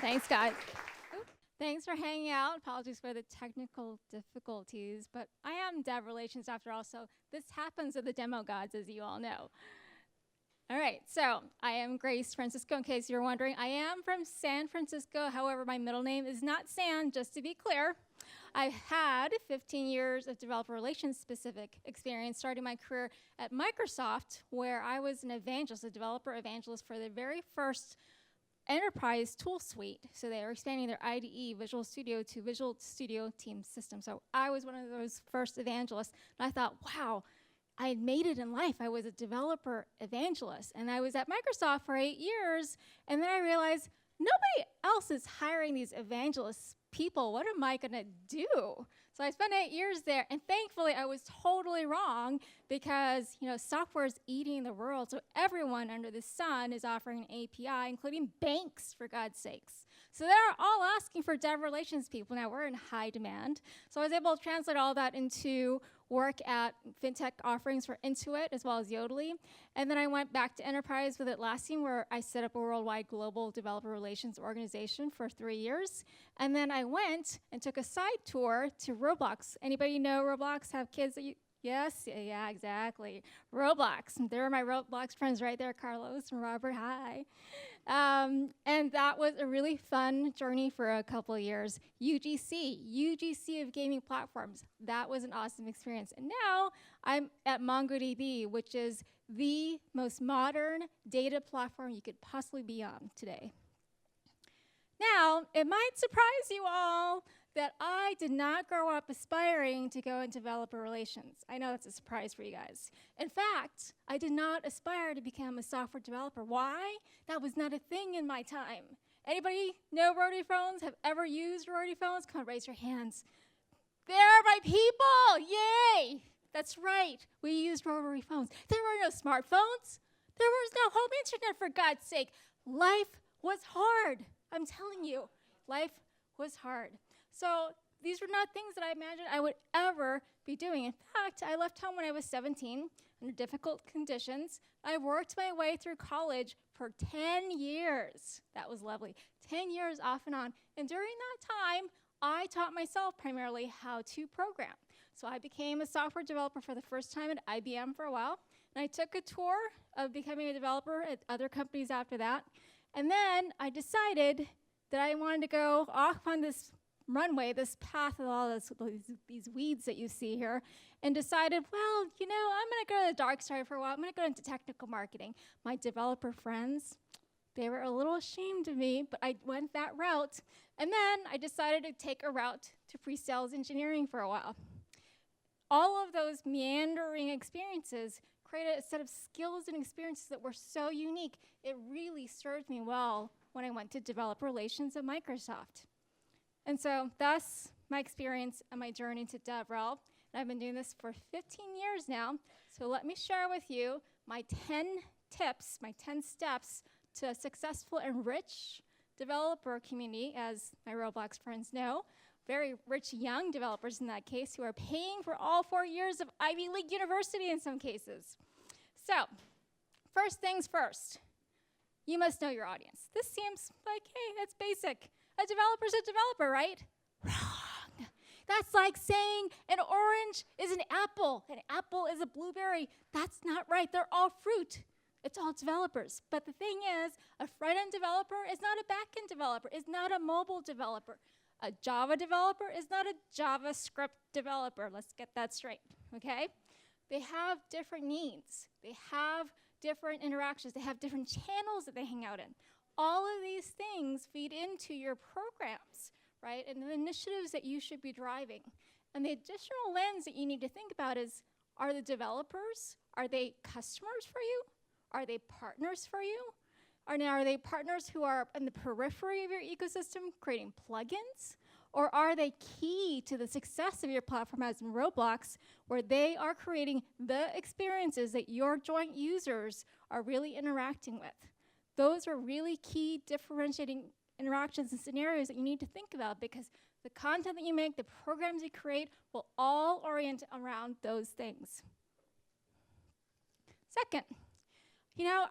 Thanks, guys. Thanks for hanging out. Apologies for the technical difficulties, but I am dev relations after all, so this happens with the demo gods, as you all know. All right, so I am Grace Francisco, in case you're wondering. I am from San Francisco. However, my middle name is not San, just to be clear. I've had 15 years of developer relations specific experience, starting my career at Microsoft, where I was an evangelist, a developer evangelist for the very first enterprise tool suite. So they were expanding their IDE, Visual Studio, to Visual Studio Team System. So I was one of those first evangelists, and I thought, wow, I had made it in life. I was a developer evangelist, and I was at Microsoft for 8 years, and then I realized nobody else is hiring these evangelist people. What am I gonna do? So I spent 8 years there, and thankfully I was totally wrong because software is eating the world. So everyone under the sun is offering an API, including banks, for God's sakes. So they're all asking for dev relations people. Now we're in high demand. So I was able to translate all that into work at fintech offerings for Intuit as well as Yodlee. And then I went back to enterprise with Atlassian, where I set up a worldwide global developer relations organization for 3 years. And then I went and took a side tour to Roblox. Anybody know Roblox? Have kids that you? Yes, yeah, exactly. Roblox. There are my Roblox friends right there, Carlos and Robert, hi. And that was a really fun journey for a couple of years. UGC of gaming platforms. That was an awesome experience. And now I'm at MongoDB, which is the most modern data platform you could possibly be on today. Now, it might surprise you all that I did not grow up aspiring to go into developer relations. I know that's a surprise for you guys. In fact, I did not aspire to become a software developer. Why? That was not a thing in my time. Anybody know rotary phones? Have ever used rotary phones? Come on, raise your hands. They're my people, yay! That's right, we used rotary phones. There were no smartphones. There was no home internet, for God's sake. Life was hard, I'm telling you. Life was hard. So these were not things that I imagined I would ever be doing. In fact, I left home when I was 17 under difficult conditions. I worked my way through college for 10 years. That was lovely. 10 years off and on. And during that time, I taught myself primarily how to program. So I became a software developer for the first time at IBM for a while. And I took a tour of becoming a developer at other companies after that. And then I decided that I wanted to go off on this runway, this path of all these weeds that you see here, and decided, well, I'm going to go to the dark side for a while. I'm going to go into technical marketing. My developer friends, they were a little ashamed of me, but I went that route. And then I decided to take a route to pre-sales engineering for a while. All of those meandering experiences created a set of skills and experiences that were so unique. It really served me well when I went to developer relations at Microsoft. And so thus my experience and my journey to DevRel. And I've been doing this for 15 years now. So let me share with you my 10 tips, my 10 steps to a successful and rich developer community, as my Roblox friends know. Very rich young developers in that case who are paying for all 4 years of Ivy League University in some cases. So first things first, you must know your audience. This seems like, hey, that's basic. A developer's a developer, right? Wrong. That's like saying an orange is an apple is a blueberry. That's not right. They're all fruit. It's all developers. But the thing is, a front-end developer is not a back-end developer, is not a mobile developer. A Java developer is not a JavaScript developer. Let's get that straight, okay? They have different needs. They have different interactions. They have different channels that they hang out in. All of these things feed into your programs, right? And the initiatives that you should be driving. And the additional lens that you need to think about is, are the developers, are they customers for you? Are they partners for you? Are they partners who are in the periphery of your ecosystem creating plugins? Or are they key to the success of your platform, as in Roblox, where they are creating the experiences that your joint users are really interacting with? Those are really key differentiating interactions and scenarios that you need to think about, because the content that you make, the programs you create, will all orient around those things. Second,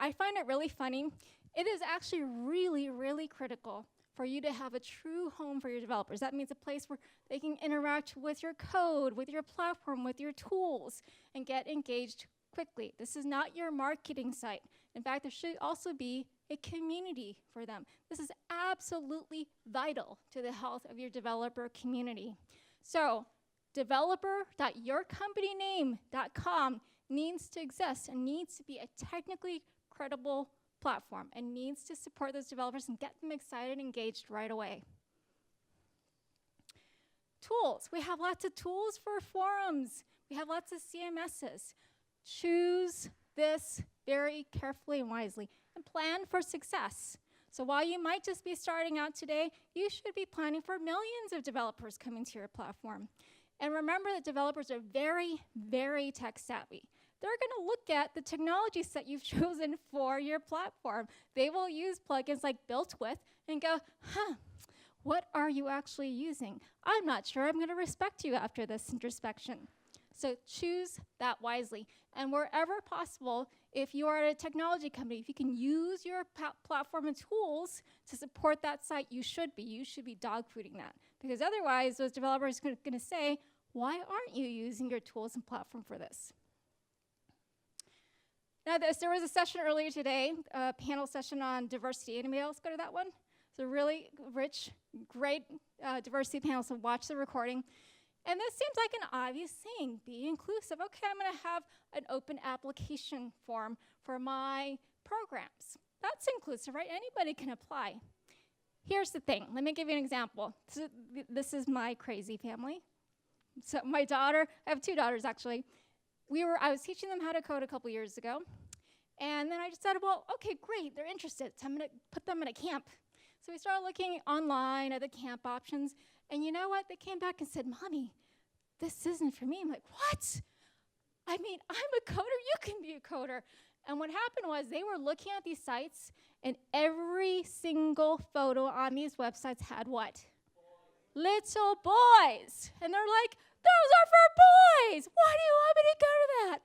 I find it really funny. It is actually really, really critical for you to have a true home for your developers. That means a place where they can interact with your code, with your platform, with your tools, and get engaged quickly. This is not your marketing site. In fact, there should also be a community for them. This is absolutely vital to the health of your developer community. So developer.yourcompanyname.com needs to exist and needs to be a technically credible platform and needs to support those developers and get them excited and engaged right away. Tools. We have lots of tools for forums. We have lots of CMSs. Choose this very carefully and wisely and plan for success. So while you might just be starting out today, you should be planning for millions of developers coming to your platform. And remember that developers are very, very tech savvy. They're going to look at the technology set you've chosen for your platform. They will use plugins like Built With and go, what are you actually using? I'm not sure. I'm going to respect you after this introspection. So choose that wisely. And wherever possible, if you are at a technology company, if you can use your platform and tools to support that site, you should be. You should be dogfooding that. Because otherwise, those developers are going to say, why aren't you using your tools and platform for this? Now, there was a session earlier today, a panel session on diversity. Anybody else go to that one? It's a really rich, great diversity panel, so watch the recording. And this seems like an obvious thing, be inclusive. Okay, I'm going to have an open application form for my programs. That's inclusive, right? Anybody can apply. Here's the thing. Let me give you an example. This is my crazy family. So my daughter, I have two daughters actually. I was teaching them how to code a couple years ago. And then I decided, well, okay, great, they're interested. So I'm going to put them in a camp. So we started looking online at the camp options. And you know what? They came back and said, Mommy, this isn't for me. I'm like, what? I mean, I'm a coder. You can be a coder. And what happened was they were looking at these sites, and every single photo on these websites had what? Little boys. And they're like, those are for boys. Why do you want me to go to that?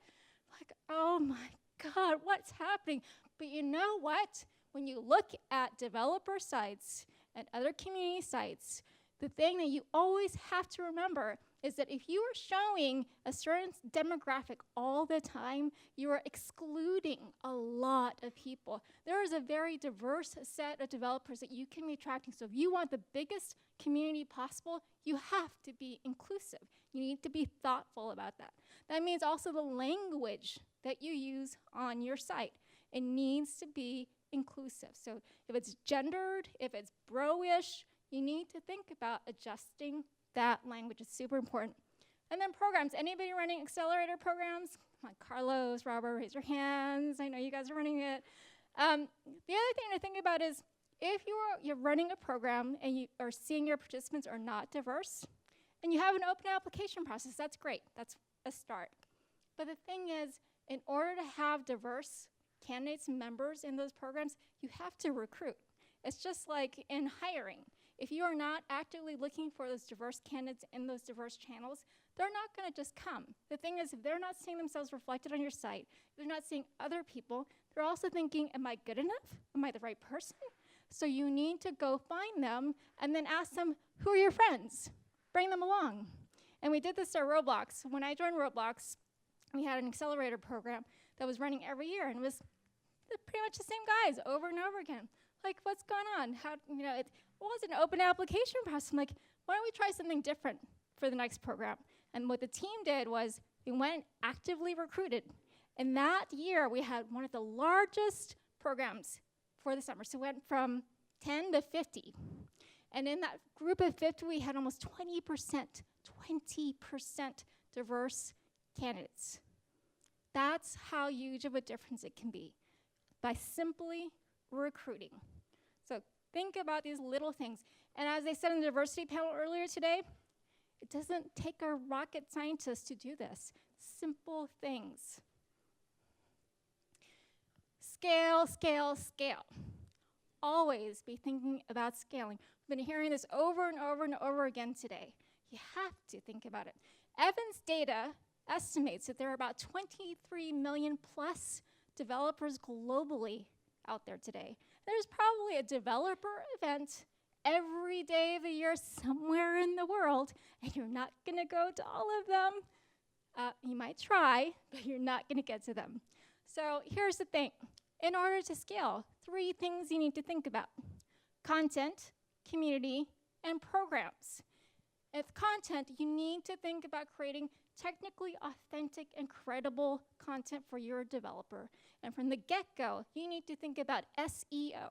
Like, oh my God, what's happening? But you know what? When you look at developer sites and other community sites, the thing that you always have to remember is that if you are showing a certain demographic all the time, you are excluding a lot of people. There is a very diverse set of developers that you can be attracting. So if you want the biggest community possible, you have to be inclusive. You need to be thoughtful about that. That means also the language that you use on your site. It needs to be inclusive. So if it's gendered, if it's bro-ish, you need to think about adjusting that language. It's super important. And then programs. Anybody running accelerator programs? Come on, Carlos, Robert, raise your hands. I know you guys are running it. The other thing to think about is if you're running a program and you are seeing your participants are not diverse, and you have an open application process, that's great. That's a start. But the thing is, in order to have diverse candidates and members in those programs, you have to recruit. It's just like in hiring. If you are not actively looking for those diverse candidates in those diverse channels, they're not going to just come. The thing is, if they're not seeing themselves reflected on your site, if they're not seeing other people, they're also thinking, am I good enough? Am I the right person? So you need to go find them and then ask them, who are your friends? Bring them along. And we did this at Roblox. When I joined Roblox, we had an accelerator program that was running every year, and it was pretty much the same guys over and over again. Like, what's going on? It was an open application process. I'm like, why don't we try something different for the next program? And what the team did was we went and actively recruited. And that year, we had one of the largest programs for the summer. So we went from 10 to 50. And in that group of 50, we had almost 20% diverse candidates. That's how huge of a difference it can be by simply recruiting. So think about these little things. And as I said in the diversity panel earlier today, it doesn't take a rocket scientist to do this. Simple things. Scale, scale, scale. Always be thinking about scaling. I've been hearing this over and over and over again today. You have to think about it. Evans Data estimates that there are about 23 million plus developers globally out there today. There's probably a developer event every day of the year somewhere in the world, and you're not going to go to all of them. You might try, but you're not going to get to them. So here's the thing. In order to scale, 3 things you need to think about: content, community, and programs. With content, you need to think about creating technically authentic and credible content for your developer. And from the get-go, you need to think about SEO,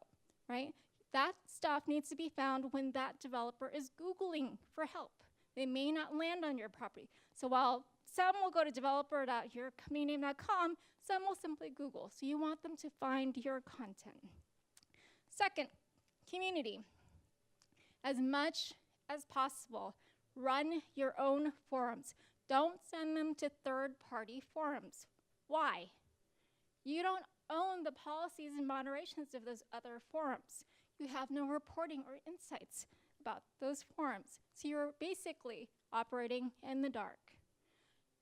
right? That stuff needs to be found when that developer is Googling for help. They may not land on your property. So while some will go to developer.yourcompany.com, some will simply Google. So you want them to find your content. Second, community. As much as possible, run your own forums. Don't send them to third-party forums. Why? You don't own the policies and moderations of those other forums. You have no reporting or insights about those forums. So you're basically operating in the dark.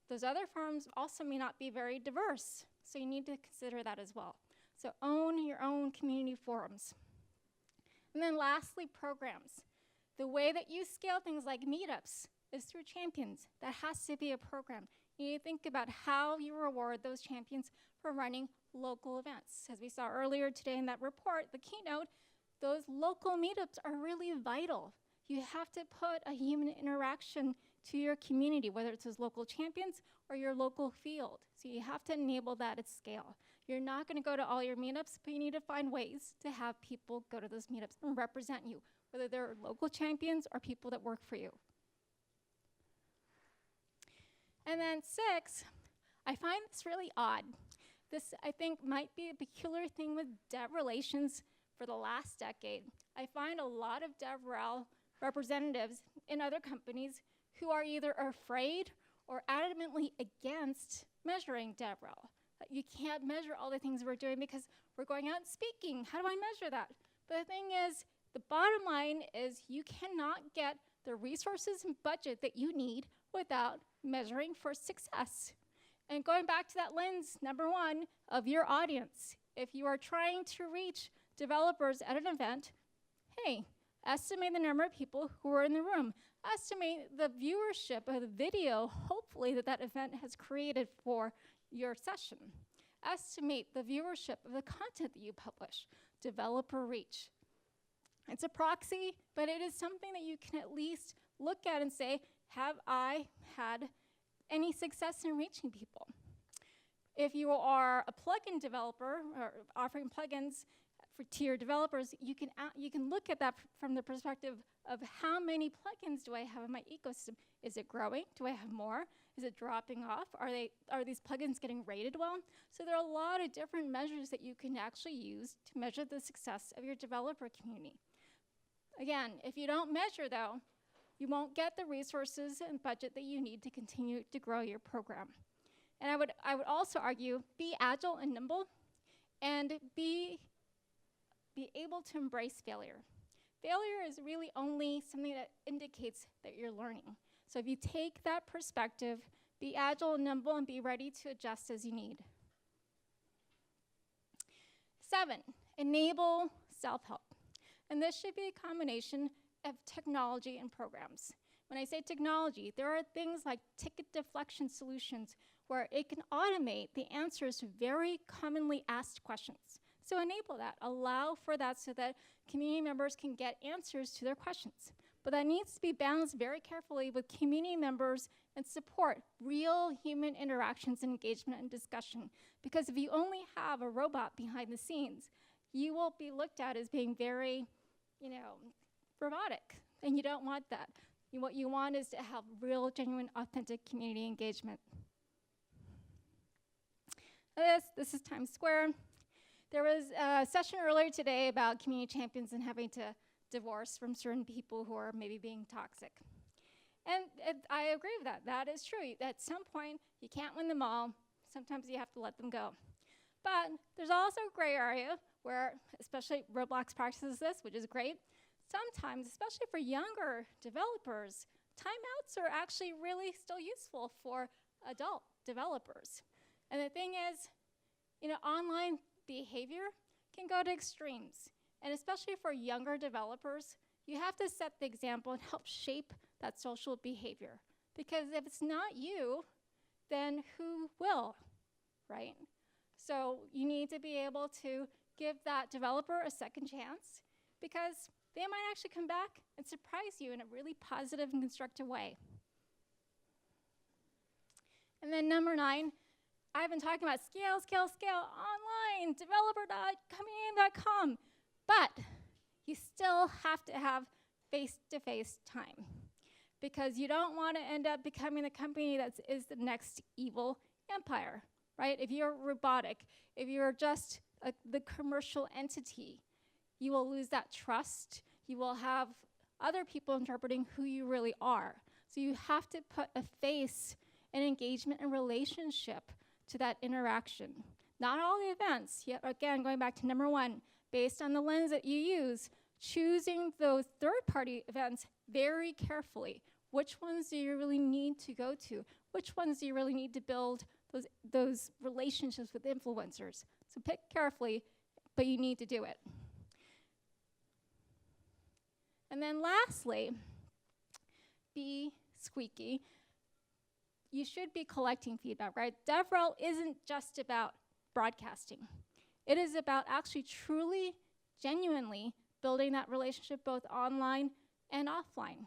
Those other forums also may not be very diverse, so you need to consider that as well. So own your own community forums. And then lastly, programs. The way that you scale things like meetups is through champions. That has to be a program. You need to think about how you reward those champions for running local events. As we saw earlier today in that report, the keynote, those local meetups are really vital. You have to put a human interaction to your community, whether it's those local champions or your local field. So you have to enable that at scale. You're not going to go to all your meetups, but you need to find ways to have people go to those meetups and represent you, whether they're local champions or people that work for you. And then 6, I find this really odd. This, I think, might be a peculiar thing with dev relations for the last decade. I find a lot of DevRel representatives in other companies who are either afraid or adamantly against measuring DevRel. You can't measure all the things we're doing because we're going out and speaking. How do I measure that? But the thing is, the bottom line is you cannot get the resources and budget that you need without measuring for success. And going back to that lens, number 1, of your audience, if you are trying to reach developers at an event, hey, estimate the number of people who are in the room. Estimate the viewership of the video, hopefully, that event has created for your session. Estimate the viewership of the content that you publish. Developer reach. It's a proxy, but it is something that you can at least look at and say, have I had any success in reaching people? If you are a plugin developer or offering plugins to your developers, you can look at that from the perspective of how many plugins do I have in my ecosystem? Is it growing? Do I have more? Is it dropping off? Are these plugins getting rated well? So there are a lot of different measures that you can actually use to measure the success of your developer community. Again, if you don't measure, though, you won't get the resources and budget that you need to continue to grow your program. And I would also argue, be agile and nimble, and be able to embrace failure. Failure is really only something that indicates that you're learning. So if you take that perspective, be agile and nimble, and be ready to adjust as you need. 7, enable self-help. And this should be a combination of technology and programs. When I say technology, there are things like ticket deflection solutions where it can automate the answers to very commonly asked questions. So enable that, allow for that so that community members can get answers to their questions. But that needs to be balanced very carefully with community members and support real human interactions and engagement and discussion. Because if you only have a robot behind the scenes, you will be looked at as being very, robotic, and you don't want that. What you want is to have real, genuine, authentic community engagement. This is Times Square. There was a session earlier today about community champions and having to divorce from certain people who are maybe being toxic. And I agree with that. That is true. At some point, you can't win them all. Sometimes you have to let them go. But there's also a gray area where, especially Roblox practices this, which is great. Sometimes, especially for younger developers, timeouts are actually really still useful for adult developers. And the thing is, online behavior can go to extremes. And especially for younger developers, You have to set the example and help shape that social behavior. Because if it's not you, then who will, right? So you need to be able to give that developer a second chance, because they might actually come back and surprise you in a really positive and constructive way. And then number 9, I've been talking about scale, scale, scale, online, developer.company.com, but you still have to have face-to-face time, because you don't want to end up becoming the company that is the next evil empire, right? If you're robotic, if you're just the commercial entity, you will lose that trust. You will have other people interpreting who you really are. So you have to put a face and engagement and relationship to that interaction. Not all the events, yet again, going back to number 1, based on the lens that you use, choosing those third-party events very carefully. Which ones do you really need to go to? Which ones do you really need to build those relationships with influencers? So pick carefully, but you need to do it. And then lastly, be squeaky. You should be collecting feedback, right? DevRel isn't just about broadcasting. It is about actually truly, genuinely building that relationship both online and offline.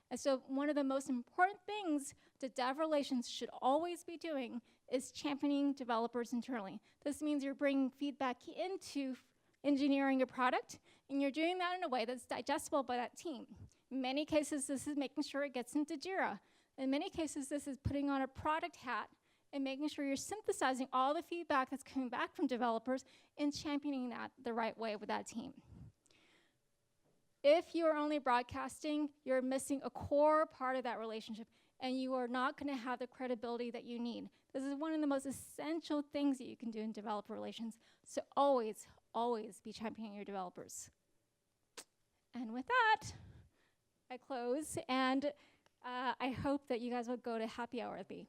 And so one of the most important things that dev relations should always be doing is championing developers internally. This means you're bringing feedback into engineering a product, and you're doing that in a way that's digestible by that team. In many cases, this is making sure it gets into Jira. In many cases, this is putting on a product hat and making sure you're synthesizing all the feedback that's coming back from developers and championing that the right way with that team. If you're only broadcasting, you're missing a core part of that relationship, and you are not going to have the credibility that you need. This is one of the most essential things that you can do in developer relations. So always, always be championing your developers. And with that, I close, and I hope that you guys will go to happy hour with me.